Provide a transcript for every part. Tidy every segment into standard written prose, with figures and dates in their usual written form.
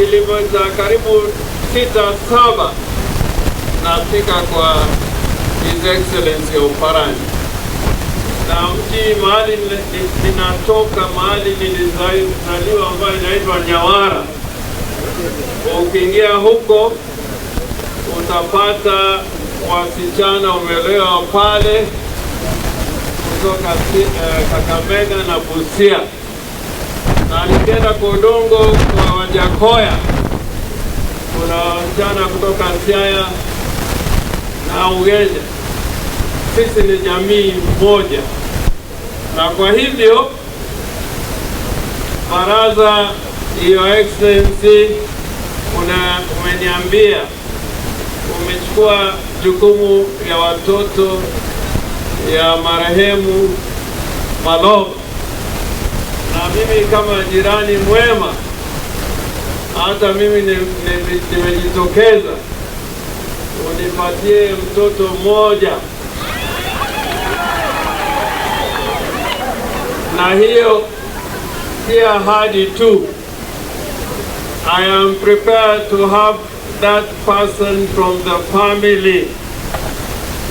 kilomita karibu 6-7 nafika kwa His Excellency ya Uparani. Na mji mahali ninatoka, mahali nilizaliwa, ambayo inaitwa Nyawara. Ukiingia huko utapata wasichana umeolewa pale kutoka Kakamega na Busia. Na nikienda Kodongo kwa Wajakoya, kuna wasichana kutoka Siaya na Ugeja. Sisi ni jamii moja. Na kwa hivyo baraza, Your Excellency, umeniambia umechukua jukumu ya watoto ya marehemu Maloba, na mimi kama jirani mwema, hata mimi nimejitokeza unipatie mtoto mmoja. Na hiyo si ahadi tu. I am prepared to have that person from the family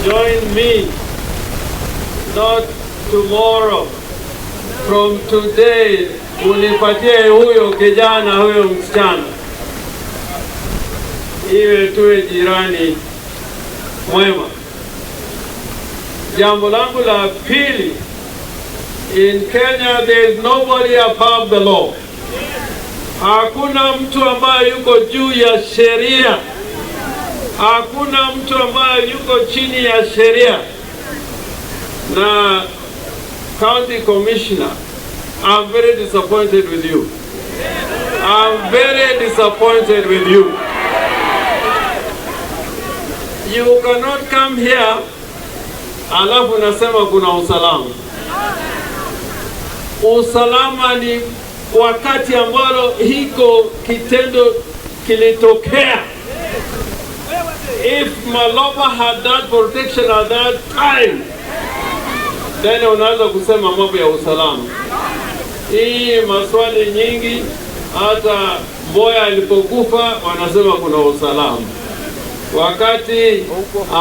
join me, not tomorrow, from today. Unipatie huyo kijana, huyo msichana, iwe tuwe jirani mwema. Jambo langu la pili, in Kenya there is nobody above the law. Hakuna mtu ambaye yuko juu ya sheria. Hakuna mtu ambaye yuko chini ya sheria. Na County Commissioner, I'm very disappointed with you. I'm very disappointed with you. You cannot come here alafu nasema kuna usalama. Usalama ni wakati ambalo hiko kitendo kilitokea. If Maloba had that protection at that time, then unaweza kusema mambo ya usalama. Hii maswali nyingi, hata Boya alipokufa wanasema kuna usalama. Wakati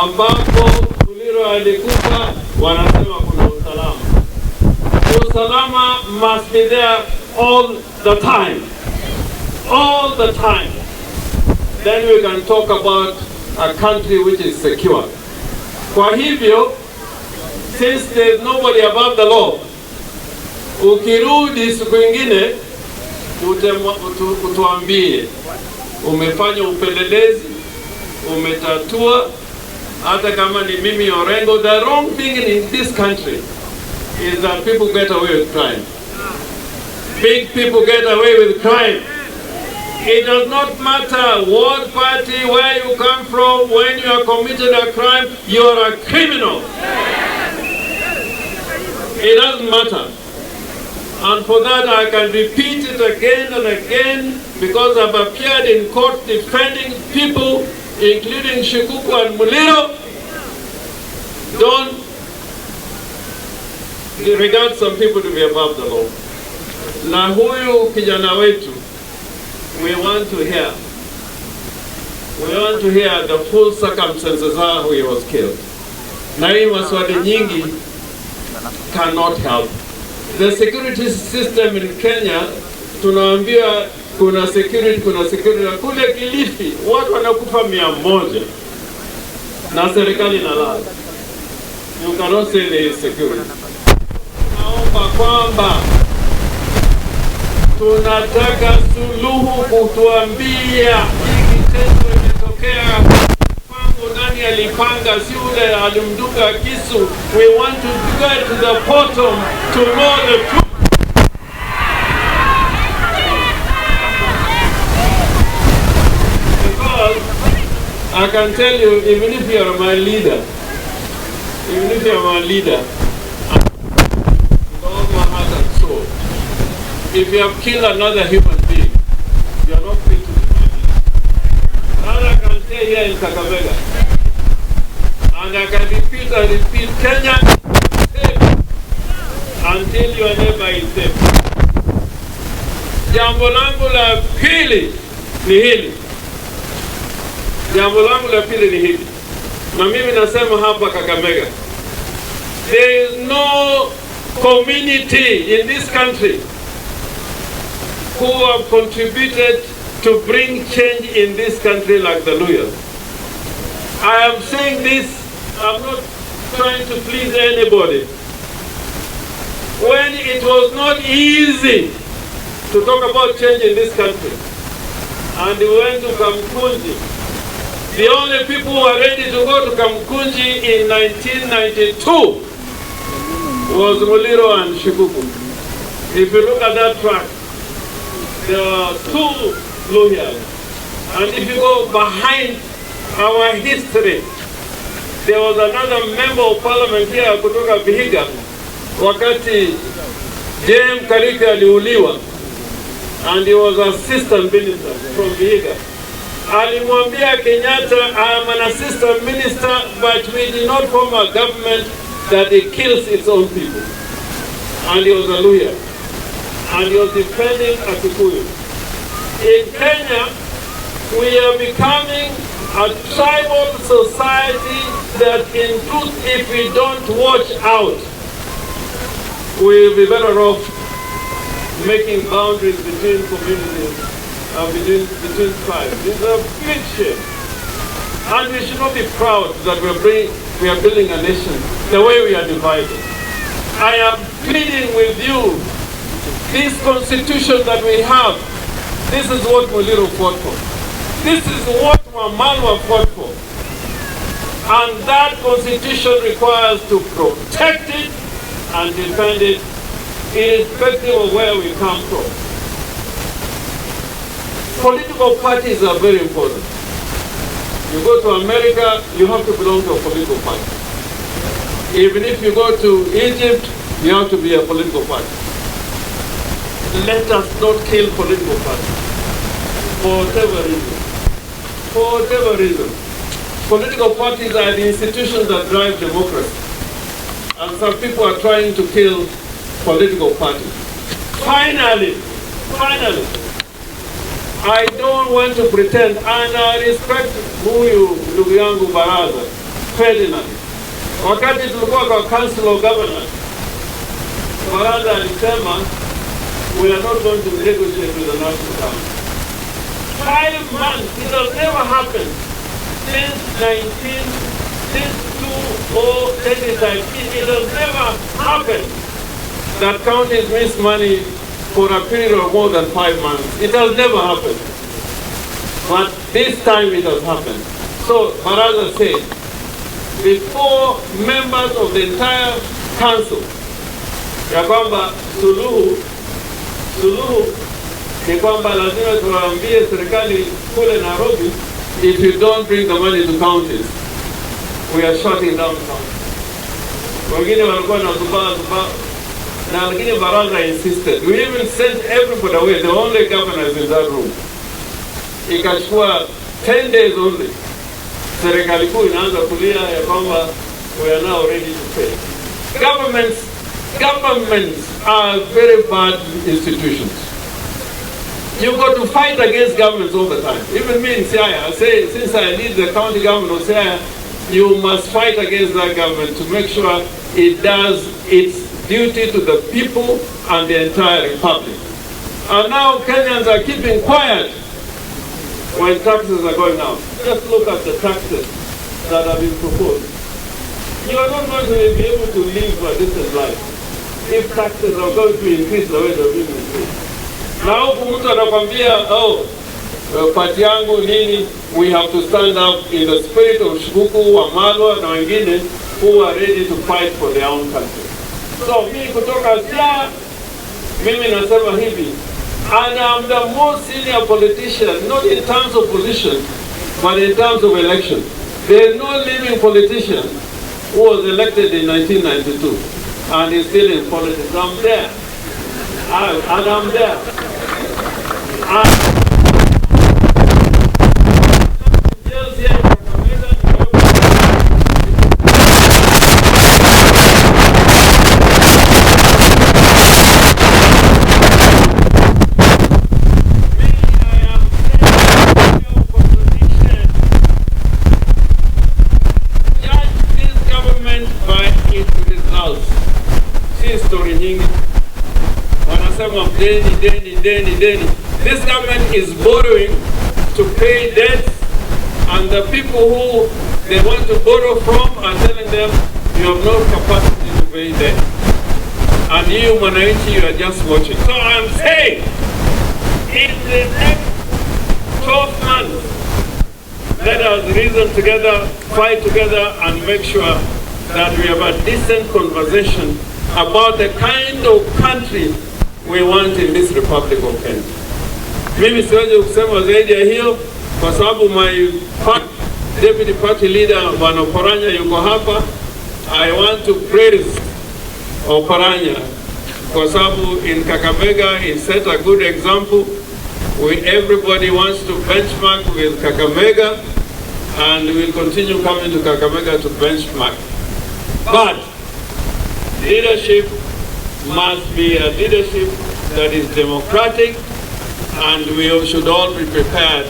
ambapo Muliro alikufa wanasema kuna usalama. Usalama must be there all the time. All the time. Then we can talk about a country which is secure. Kwa hivyo, since there is nobody above the law, ukirudi siku ingine utuambie umefanya upelelezi, umetatua, hata kama ni mimi Orengo. The wrong thing in this country is that people get away with crime. Big people get away with crime. It does not matter what party, where you come from. When you are committed a crime, you are a criminal. It doesn't matter. And for that I can repeat it again and again, because I've appeared in court defending people, including Shikuku and Muliro. Don't regard some people to be above the law. Na huyu kijana wetu, we want to hear the full circumstances how he was killed. Na hii maswali nyingi cannot help. The security system in Kenya, tunaambia kuna security. Kule Kilifi watu wanakufa 100 na serikali inalala. You cannot say there is security. Naomba kwamba tunataka suluhu, kutuambia hii kitendo imetokea kwangu, nani alipanga, si ule alimduka kisu. We want to get to the bottom to know the truth. Because I can tell you, even if you are my leader, if you have killed another human being, you are not fit to be my leader. Now I can stay here in Kakamega, and I can repeat, Kenya is safe until your neighbor is safe. Jambo langu la pili, ni hili. Jambo langu la pili ni hili, na mimi nasema hapa Kakamega, there is no community in this country who have contributed to bring change in this country like the Luyas. I am saying this, I'm not trying to please anybody. When it was not easy to talk about change in this country, and we went to Kamkunji, the only people who were ready to go to Kamkunji in 1992 was Muliro and Shikuku. If you look at that track, there were two Luyas. And if you go behind our history, there was another member of parliament here kutoka Vihiga wakati J.M. Kariki aliuliwa, and he was assistant minister from Vihiga. Alimwambia Kenyatta, I am an assistant minister, but we did not form a government that it kills its own people. And he was a lawyer. And he was defending Akikuyu. In Kenya, we are becoming a tribal society that in truth, if we don't watch out, we'll be better off making boundaries between communities and between tribes. It's a big shame. And we should not be proud that we are building a nation the way we are divided. I am pleading with you, this constitution that we have, this is what Muliro fought for. This is what Wamalwa fought for. And that constitution requires to protect it and defend it irrespective of where we come from. Political parties are very important. You go to America, you have to belong to a political party. Even if you go to Egypt, you have to be a political party. Let us not kill political parties. For whatever reason. For whatever reason. Political parties are the institutions that drive democracy. And some people are trying to kill political parties. Finally, I don't want to pretend, and I respect huyu ndugu yangu Baraza, Ferdinand. Wakati tulikuwa kwa Council of Governors, Baraza alisema, we are not going to negotiate with the National Council. 5 months, it has never happened since 2019, it has never happened that counties miss money for a period of more than 5 months. It has never happened. But this time it has happened. So Baraza said, before members of the entire council, ya kwamba suluhu ni kwamba lazima tuwaambie serikali kule Nairobi, if you don't bring the money to counties, we are shutting down counties. Wengine walikuwa na zubaa, na lakini Baraza insisted. We even sent everybody away, the only governors in that room. Ikachukua 10 days only. Serikali kuu inaanza kulia ya kwamba we are now ready to pay. Governments are very bad institutions. You got to fight against governments all the time. Even me in Siaya, I say, since I lead the county government of Siaya, you must fight against that government to make sure it does its duty to the people and the entire republic. And now Kenyans are keeping quiet when taxes are going up. Just look at the taxes that have been proposed. You are not going to be able to live a decent life if taxes are going to increase the way they're being increased. Now, mtu anakwambia, party yangu nini, we have to stand up in the spirit of Shikuku, Wamalwa na wengine who are ready to fight for their own country. So, mimi kutoka Siaya, mimi nasema hivi, and I'm the most senior politician, not in terms of position, but in terms of election. There is no living politician who was elected in 1992 and is still in politics. I'm there. And I'm there. deni. This government is borrowing to pay debts, and the people who they want to borrow from are telling them, you have no capacity to pay debt. And you, Mwananchi, you are just watching. So I'm saying, in the next 12 months, let us reason together, fight together, and make sure that we have a decent conversation about the kind of country we want in this Republic of Kenya. Mimi siwezi kusema zaidi ya hiyo kwa sababu my deputy party leader Bwana Oparanya yuko hapa. I want to praise Oparanya kwa sababu in Kakamega he set a good example. Everybody wants to benchmark with Kakamega, and we'll continue coming to Kakamega to benchmark. But leadership must be a leadership that is democratic, and we should all be prepared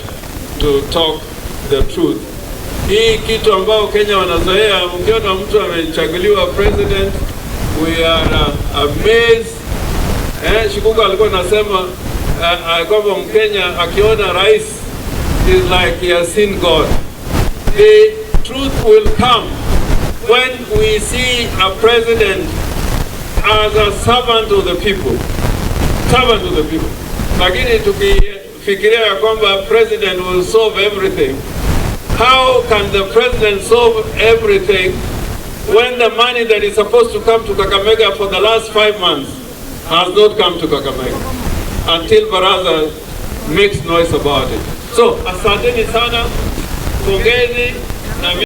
to talk the truth. Hii kitu ambao Kenya wanazoea, mkiona mtu amechaguliwa president, we are amazed. Shikuka alikuwa anasema kwamba Mkenya akiona rais is like he has seen God. The truth will come when we see a president as a servant of the people. Servant of the people. Lakini tukifikiria kwamba president will solve everything, how can the president solve everything when the money that is supposed to come to Kakamega for the last 5 months has not come to Kakamega until Baraza makes noise about it? So, asanteni sana, pongezi na